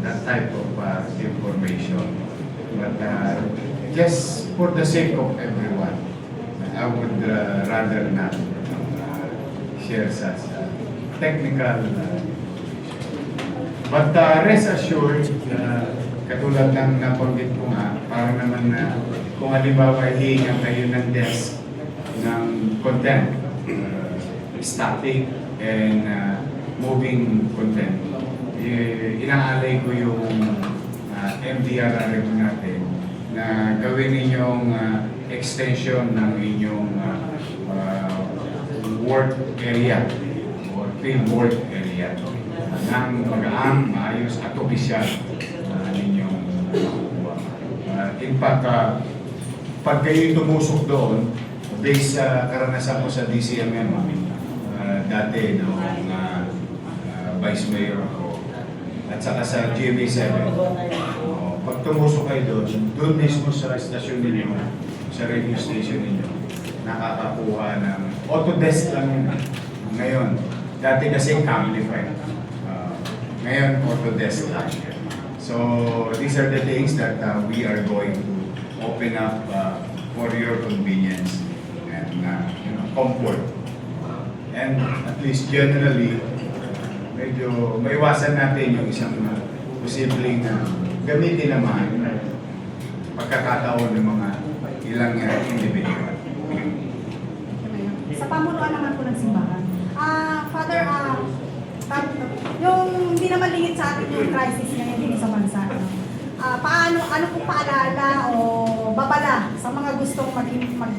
that type of information. But just for the sake of everyone, I would rather not share such technical but rest assured, katulad ng nabanggit ko nga, para naman na kung halimbawa hihingan kayo ng desk ng content, static and moving content, inaalay ko yung MDRRM natin na gawin ninyong extension ng inyong work area or field work area ng magaang, maayos at opisyal ninyong makukuha. In fact, pag kayo tumusok doon, based sa karanasan ko sa DCMM, dati noong Vice Mayor ako, at saka sa GMA7, pag tumusok kayo doon mismo sa station ninyo, sa radio station ninyo, nakakakuha ng autodesk lang yun. Ngayon, dati kasi amplified. Ngayon, autodesk lang. So, these are the things that we are going to open up for your convenience and comfort. And at least generally, medyo maiwasan natin yung isang posibleng gamitin naman pagkakataon ng mga ilang individual. Sa pamunuan naman po ng simbahan. Father, yung hindi naman lingit sa atin yung crisis ngayon dito sa bansa. Ano pong paalala o babala sa mga gustong mag